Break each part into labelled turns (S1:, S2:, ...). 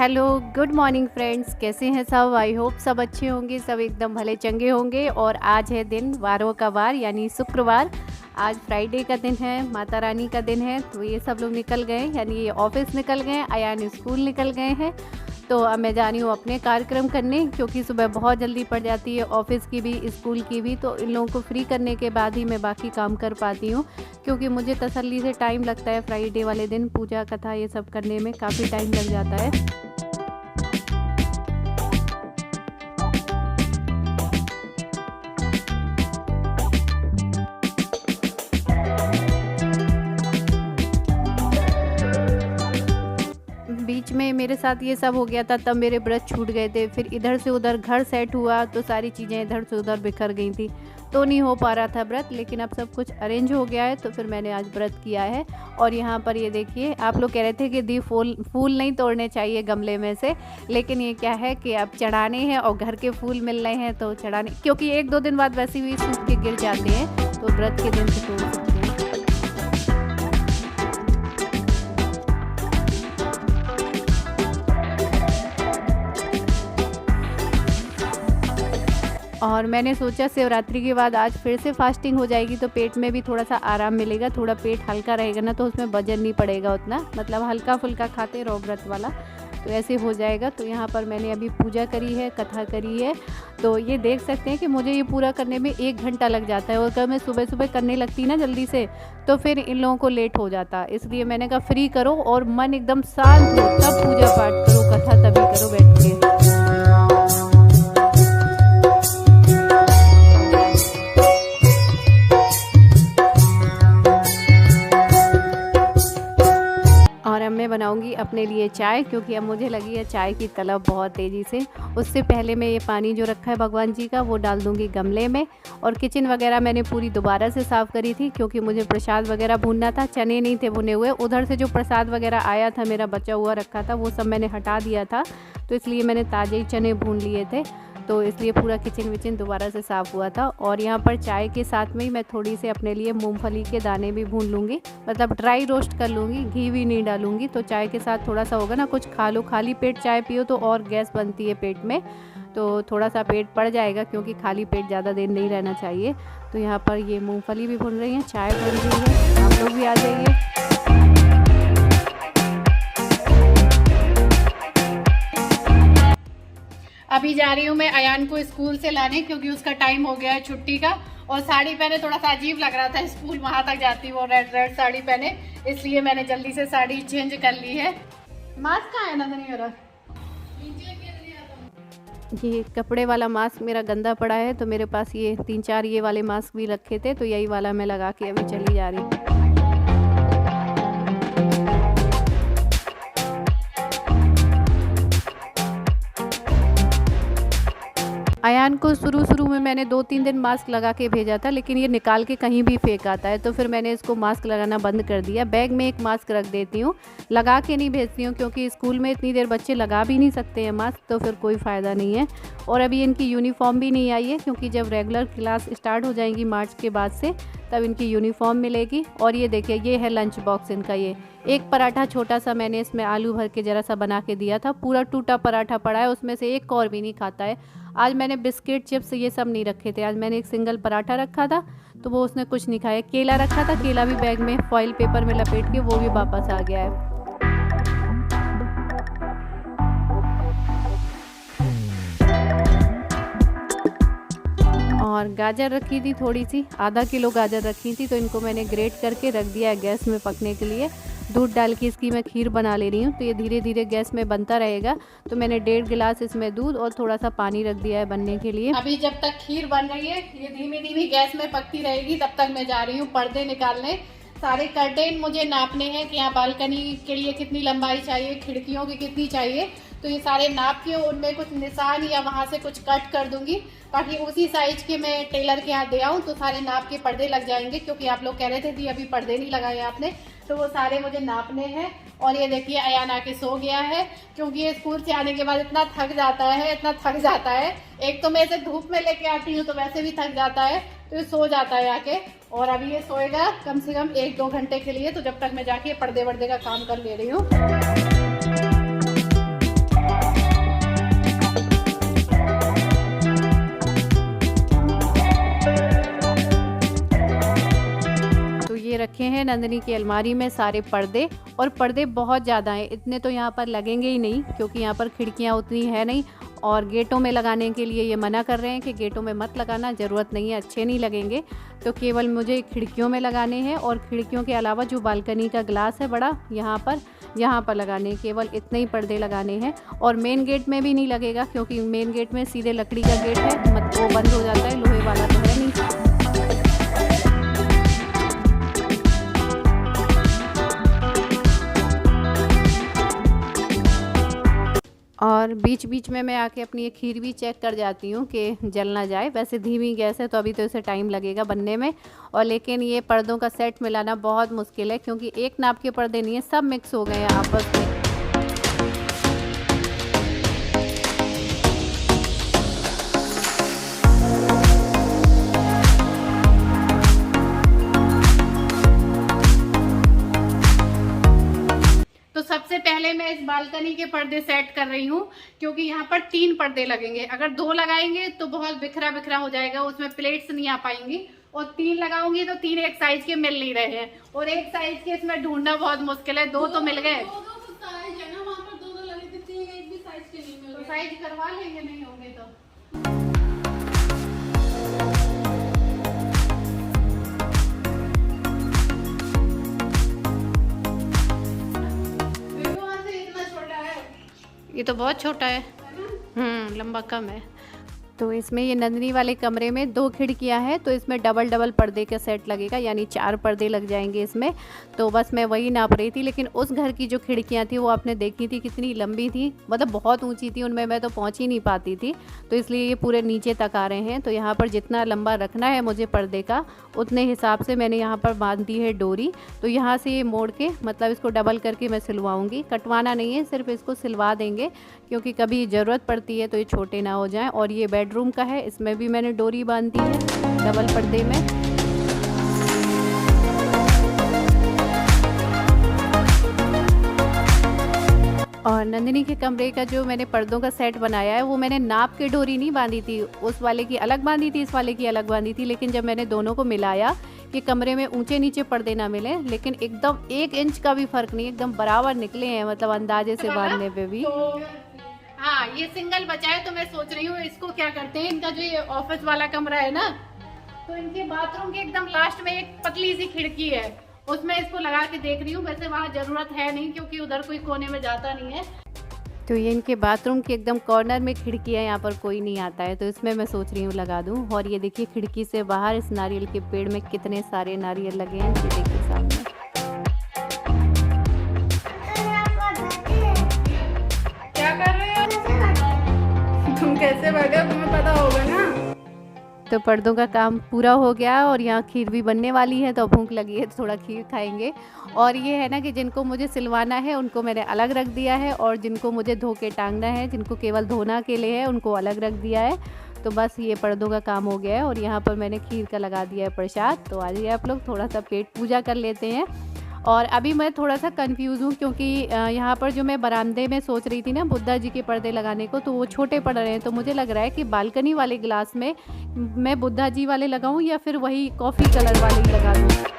S1: Hello, good morning friends. कैसे हैं सब? आई होप सब अच्छे होंगे, सब एकदम भले चंगे होंगे। और आज है दिन वारों का वार यानी शुक्रवार। आज फ्राइडे का दिन है, माता रानी का दिन है। तो ये सब लोग निकल गए, यानी ये ऑफिस निकल गए, अयान स्कूल निकल गए हैं। तो अब मैं जा रही हूँ अपने कार्यक्रम करने, क्योंकि सुबह बहुत जल्दी पड़ जाती है, ऑफिस की भी स्कूल की भी। तो इन लोगों को फ्री करने के बाद ही मैं बाकी काम कर पाती हूँ, क्योंकि मुझे तसल्ली से टाइम लगता है। फ्राइडे वाले दिन पूजा कथा ये सब करने में काफ़ी टाइम लग जाता है। बीच में मेरे साथ ये सब हो गया था, तब मेरे व्रत छूट गए थे। फिर इधर से उधर घर सेट हुआ तो सारी चीज़ें इधर से उधर बिखर गई थी, तो नहीं हो पा रहा था व्रत। लेकिन अब सब कुछ अरेंज हो गया है, तो फिर मैंने आज व्रत किया है। और यहाँ पर ये देखिए, आप लोग कह रहे थे कि दी फूल नहीं तोड़ने चाहिए गमले में से, लेकिन ये क्या है कि अब चढ़ाने हैं और घर के फूल मिल रहे हैं तो चढ़ाने, क्योंकि 1-2 दिन बाद वैसे भी सूख के गिर जाते हैं, तो व्रत के दिन से तोड़ सकते हैं। और मैंने सोचा शिवरात्रि के बाद आज फिर से फास्टिंग हो जाएगी, तो पेट में भी थोड़ा सा आराम मिलेगा, थोड़ा पेट हल्का रहेगा ना, तो उसमें वजन नहीं पड़ेगा उतना, मतलब हल्का फुल्का खाते रहो व्रत वाला, तो ऐसे हो जाएगा। तो यहाँ पर मैंने अभी पूजा करी है, कथा करी है। तो ये देख सकते हैं कि मुझे ये पूरा करने में 1 घंटा लग जाता है, और अगर मैं सुबह सुबह करने लगती ना जल्दी से, तो फिर इन लोगों को लेट हो जाता। इसलिए मैंने कहा फ्री करो और मन एकदम शांत हो, तब पूजा पाठ करो, कथा तभी करो बैठ के। और अब मैं बनाऊंगी अपने लिए चाय, क्योंकि अब मुझे लगी है चाय की तलब बहुत तेज़ी से। उससे पहले मैं ये पानी जो रखा है भगवान जी का, वो डाल दूंगी गमले में। और किचन वगैरह मैंने पूरी दोबारा से साफ़ करी थी, क्योंकि मुझे प्रसाद वगैरह भूनना था, चने नहीं थे भुने हुए। उधर से जो प्रसाद वगैरह आया था, मेरा बचा हुआ रखा था, वो सब मैंने हटा दिया था, तो इसलिए मैंने ताज़े ही चने भून लिए थे। तो इसलिए पूरा किचन विचन दोबारा से साफ़ हुआ था। और यहाँ पर चाय के साथ में ही मैं थोड़ी सी अपने लिए मूंगफली के दाने भी भून लूँगी, मतलब ड्राई रोस्ट कर लूँगी, घी भी नहीं डालूँगी। तो चाय के साथ थोड़ा सा होगा ना, कुछ खा लो, खाली पेट चाय पियो तो और गैस बनती है पेट में, तो थोड़ा सा पेट पड़ जाएगा, क्योंकि खाली पेट ज़्यादा देर नहीं रहना चाहिए। तो यहाँ पर ये मूँगफली भी भून रही हैं, चाय बन रही है, आप लोग भी आ जाइए। अभी जा रही हूँ मैं अयान को स्कूल से लाने, क्योंकि उसका टाइम हो गया है छुट्टी का। और साड़ी पहने थोड़ा सा अजीब लग रहा था, स्कूल वहाँ तक जाती हूँ रेड साड़ी पहने, इसलिए मैंने जल्दी से साड़ी चेंज कर ली है। मास्क कहाँ है? नजर नहीं हो रहा। ये कपड़े वाला मास्क मेरा गंदा पड़ा है, तो मेरे पास ये 3-4 ये वाले मास्क भी रखे थे, तो यही वाला मैं लगा के अभी चली जा रही हूँ। अयान को शुरू में मैंने 2-3 दिन मास्क लगा के भेजा था, लेकिन ये निकाल के कहीं भी फेंक आता है, तो फिर मैंने इसको मास्क लगाना बंद कर दिया। बैग में एक मास्क रख देती हूँ, लगा के नहीं भेजती हूँ, क्योंकि स्कूल में इतनी देर बच्चे लगा भी नहीं सकते हैं मास्क, तो फिर कोई फ़ायदा नहीं है। और अभी इनकी यूनिफॉर्म भी नहीं आई है, क्योंकि जब रेगुलर क्लास स्टार्ट हो जाएंगी मार्च के बाद से, तब इनकी यूनिफॉर्म मिलेगी। और ये देखिए, ये है लंच बॉक्स इनका। ये एक पराठा छोटा सा मैंने इसमें आलू भर के ज़रा सा बना के दिया था, पूरा टूटा पराठा पड़ा है, उसमें से एक और भी नहीं खाता है। आज मैंने बिस्किट चिप्स ये सब नहीं रखे थे, आज मैंने एक सिंगल पराठा रखा था, तो वो उसने कुछ नहीं खाया। केला रखा था, केला भी बैग में फॉइल पेपर में लपेट के वो भी वापस आ गया है। और गाजर रखी थी थोड़ी सी, आधा किलो गाजर रखी थी, तो इनको मैंने ग्रेट करके रख दिया है गैस में पकने के लिए। दूध डाल के इसकी मैं खीर बना ले रही हूँ, तो ये धीरे धीरे गैस में बनता रहेगा। तो मैंने 1.5 गिलास इसमें दूध और थोड़ा सा पानी रख दिया है बनने के लिए। अभी जब तक खीर बन रही है, ये धीमी धीमी गैस में पकती रहेगी, तब तक मैं जा रही हूँ पर्दे निकालने। सारे कर्टेन मुझे नापने हैं कि यहाँ बालकनी के लिए कितनी लंबाई चाहिए, खिड़कियों की कितनी चाहिए, तो ये सारे नाप के उनमें कुछ निशान या वहाँ से कुछ कट कर दूंगी, ताकि उसी साइज के मैं टेलर के यहाँ दे आऊँ, तो सारे नाप के पर्दे लग जाएंगे। क्योंकि आप लोग कह रहे थे कि अभी पर्दे नहीं लगाए आपने, तो वो सारे मुझे नापने हैं। और ये देखिए, अयान आके सो गया है, क्योंकि ये स्कूल से आने के बाद इतना थक जाता है। एक तो मैं इसे धूप में लेके आती हूँ, तो वैसे भी थक जाता है, तो ये सो जाता है आके। और अभी ये सोएगा कम से कम 1-2 घंटे के लिए, तो जब तक मैं जाके पर्दे वर्दे का काम कर ले रही हूँ। हैं नंदिनी की अलमारी में सारे पर्दे, और पर्दे बहुत ज़्यादा हैं, इतने तो यहाँ पर लगेंगे ही नहीं क्योंकि यहाँ पर खिड़कियाँ उतनी है नहीं, और गेटों में लगाने के लिए ये मना कर रहे हैं कि गेटों में मत लगाना, ज़रूरत नहीं है, अच्छे नहीं लगेंगे। तो केवल मुझे खिड़कियों में लगाने हैं, और खिड़कियों के अलावा जो बालकनी का ग्लास है बड़ा यहाँ पर लगाने, केवल इतने ही पर्दे लगाने हैं। और मेन गेट में भी नहीं लगेगा क्योंकि मेन गेट में सीधे लकड़ी का गेट है, वो बंद हो जाता है, लोहे वाला तो है नहीं। और बीच बीच में मैं आके अपनी ये खीर भी चेक कर जाती हूँ कि जल ना जाए। वैसे धीमी गैस है तो अभी तो इसे टाइम लगेगा बनने में, और लेकिन ये पर्दों का सेट मिलाना बहुत मुश्किल है क्योंकि एक नाप के पर्दे नहीं है, सब मिक्स हो गए हैं आपस में। सबसे पहले मैं इस बालकनी के पर्दे सेट कर रही हूँ क्योंकि यहाँ पर 3 पर्दे लगेंगे। अगर 2 लगाएंगे तो बहुत बिखरा बिखरा हो जाएगा, उसमें प्लेट्स नहीं आ पाएंगी, और 3 लगाऊंगी तो 3 एक साइज के मिल नहीं रहे हैं, और एक साइज के इसमें ढूंढना बहुत मुश्किल है। 2 तो मिल गए, तो साइज करवा लेंगे, नहीं होंगे तो। ये तो बहुत छोटा है, लंबा कम है। तो इसमें ये नंदिनी वाले कमरे में 2 खिड़कियां हैं, तो इसमें डबल पर्दे का सेट लगेगा, यानी 4 पर्दे लग जाएंगे इसमें। तो बस मैं वही नाप रही थी, लेकिन उस घर की जो खिड़कियां थी वो आपने देखी थी कितनी लंबी थी, मतलब बहुत ऊंची थी, उनमें मैं तो पहुंच ही नहीं पाती थी, तो इसलिए ये पूरे नीचे तक आ रहे हैं। तो यहाँ पर जितना लंबा रखना है मुझे पर्दे का, उतने हिसाब से मैंने यहाँ पर बांध दी है डोरी। तो यहाँ से ये मोड़ के, मतलब इसको डबल करके मैं सिलवाऊँगी, कटवाना नहीं है, सिर्फ इसको सिलवा देंगे क्योंकि कभी ज़रूरत पड़ती है तो ये छोटे ना हो जाएं। और ये बेडरूम का है, इसमें भी मैंने डोरी बांध दी है डबल पर्दे में। और नंदिनी के कमरे का जो मैंने पर्दों का सेट बनाया है वो मैंने नाप के डोरी नहीं बांधी थी, उस वाले की अलग बांधी थी, इस वाले की अलग बांधी थी। लेकिन जब मैंने दोनों को मिलाया कि कमरे में ऊंचे नीचे पर्दे ना मिले, लेकिन एकदम 1 इंच का भी फर्क नहीं, एकदम बराबर निकले हैं, मतलब अंदाजे से बांधने पे भी। हाँ, ये सिंगल बचा है, तो मैं सोच रही हूँ इसको क्या करते हैं, इनका जो ये ऑफिस वाला कमरा है ना, तो इनके बाथरूम के एकदम लास्ट में एक पतली सी खिड़की है, उसमें इसको लगा के देख रही हूँ। वैसे वहाँ जरूरत है नहीं क्योंकि उधर कोई कोने में जाता नहीं है। तो ये इनके बाथरूम के एकदम कॉर्नर में खिड़की है, यहाँ पर कोई नहीं आता है, तो इसमें मैं सोच रही हूँ लगा दूँ। और ये देखिए खिड़की से बाहर इस नारियल के पेड़ में कितने सारे नारियल लगे हैं, ये देखिए सामने। क्या कर रहे हो तुम? कैसे बैठे, तुम्हें पता होगा ना। तो पर्दों का काम पूरा हो गया और यहाँ खीर भी बनने वाली है, तो भूख लगी है तो थोड़ा खीर खाएंगे। और ये है ना कि जिनको मुझे सिलवाना है उनको मैंने अलग रख दिया है, और जिनको मुझे धो के टांगना है, जिनको केवल धोना के लिए है, उनको अलग रख दिया है। तो बस ये पर्दों का काम हो गया है, और यहाँ पर मैंने खीर का लगा दिया है प्रसाद। तो आइए आप लोग थोड़ा सा पेट पूजा कर लेते हैं। और अभी मैं थोड़ा सा कंफ्यूज हूँ क्योंकि यहाँ पर जो मैं बरामदे में सोच रही थी ना बुद्धा जी के पर्दे लगाने को, तो वो छोटे पड़ रहे हैं। तो मुझे लग रहा है कि बालकनी वाले ग्लास में मैं बुद्धा जी वाले लगाऊँ या फिर वही कॉफ़ी कलर वाले ही लगा दूँ।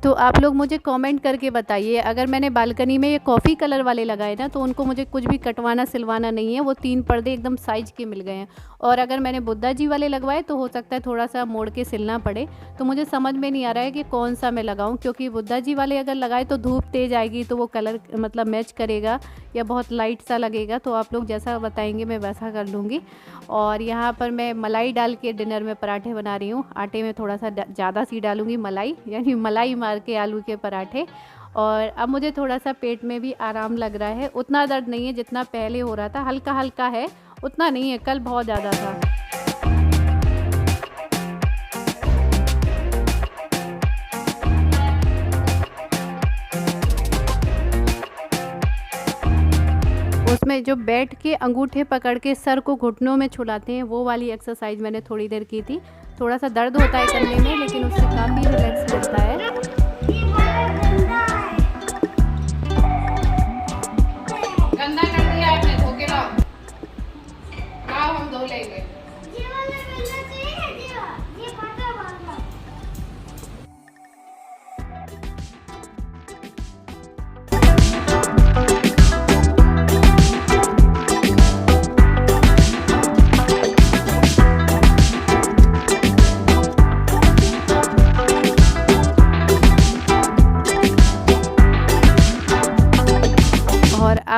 S1: तो आप लोग मुझे कमेंट करके बताइए, अगर मैंने बालकनी में ये कॉफ़ी कलर वाले लगाए ना तो उनको मुझे कुछ भी कटवाना सिलवाना नहीं है, वो 3 पर्दे एकदम साइज के मिल गए हैं। और अगर मैंने बुद्धा जी वाले लगवाए तो हो सकता है थोड़ा सा मोड़ के सिलना पड़े। तो मुझे समझ में नहीं आ रहा है कि कौन सा मैं लगाऊं, क्योंकि बुद्धा जी वाले अगर लगाए तो धूप तेज आएगी तो वो कलर मतलब मैच करेगा या बहुत लाइट सा लगेगा। तो आप लोग जैसा बताएंगे मैं वैसा कर लूँगी। और यहाँ पर मैं मलाई डाल के डिनर में पराठे बना रही हूँ। आटे में थोड़ा सा ज़्यादा सी डालूँगी मलाई, यानी मलाई मार के आलू के पराठे। और अब मुझे थोड़ा सा पेट में भी आराम लग रहा है, उतना दर्द नहीं है जितना पहले हो रहा था, हल्का हल्का है, उतना नहीं है, कल बहुत ज़्यादा था। उसमें जो बैठ के अंगूठे पकड़ के सर को घुटनों में छुलाते हैं वो वाली एक्सरसाइज मैंने थोड़ी देर की थी। थोड़ा सा दर्द होता है करने में, लेकिन उससे काफ़ी रिलैक्स मिलता है। गंदा कर दिया आपने।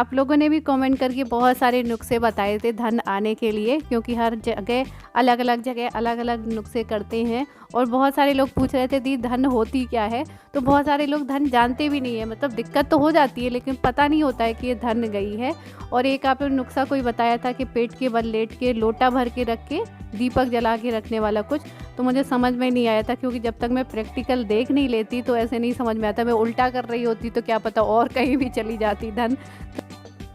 S1: आप लोगों ने भी कमेंट करके बहुत सारे नुस्खे बताए थे धन आने के लिए, क्योंकि हर जगह अलग अलग नुस्खे करते हैं। और बहुत सारे लोग पूछ रहे थे दी धन होती क्या है, तो बहुत सारे लोग धन जानते भी नहीं है। मतलब दिक्कत तो हो जाती है लेकिन पता नहीं होता है कि ये धन गई है। और एक आपने नुस्खा कोई बताया था कि पेट के बल लेट के लोटा भर के रख के दीपक जला के रखने वाला कुछ, तो मुझे समझ में नहीं आया था, क्योंकि जब तक मैं प्रैक्टिकल देख नहीं लेती तो ऐसे नहीं समझ में आता। मैं उल्टा कर रही होती तो क्या पता और कहीं भी चली जाती धन।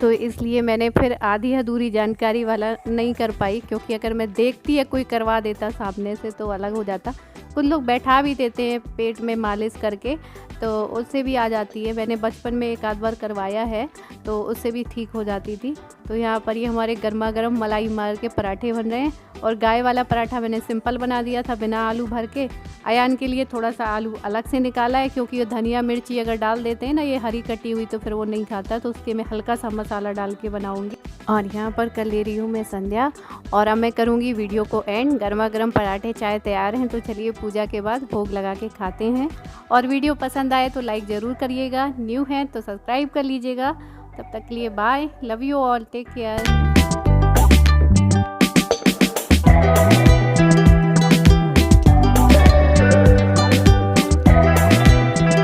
S1: तो इसलिए मैंने फिर आधी अधूरी जानकारी वाला नहीं कर पाई, क्योंकि अगर मैं देखती या कोई करवा देता सामने से तो अलग हो जाता। कुछ लोग बैठा भी देते हैं पेट में मालिश करके, तो उससे भी आ जाती है। मैंने बचपन में एक आध बार करवाया है तो उससे भी ठीक हो जाती थी। तो यहाँ पर ये हमारे गर्मा गर्म मलाई मार के पराठे बन रहे हैं। और गाय वाला पराठा मैंने सिंपल बना दिया था बिना आलू भर के। अयान के लिए थोड़ा सा आलू अलग से निकाला है, क्योंकि ये धनिया मिर्ची अगर डाल देते हैं ना ये हरी कटी हुई, तो फिर वो नहीं खाता, तो उसके मैं हल्का सा मसाला डाल के बनाऊँगी। और यहाँ पर कर ले रही हूँ मैं संध्या, और अब मैं करूँगी वीडियो को एंड। गर्मा गर्म पराठे चाय तैयार हैं, तो चलिए पूजा के बाद भोग लगा के खाते हैं। और वीडियो पसंद आए तो लाइक ज़रूर करिएगा, न्यू हैं तो सब्सक्राइब कर लीजिएगा। तब तक के लिए bye, love you all, take care.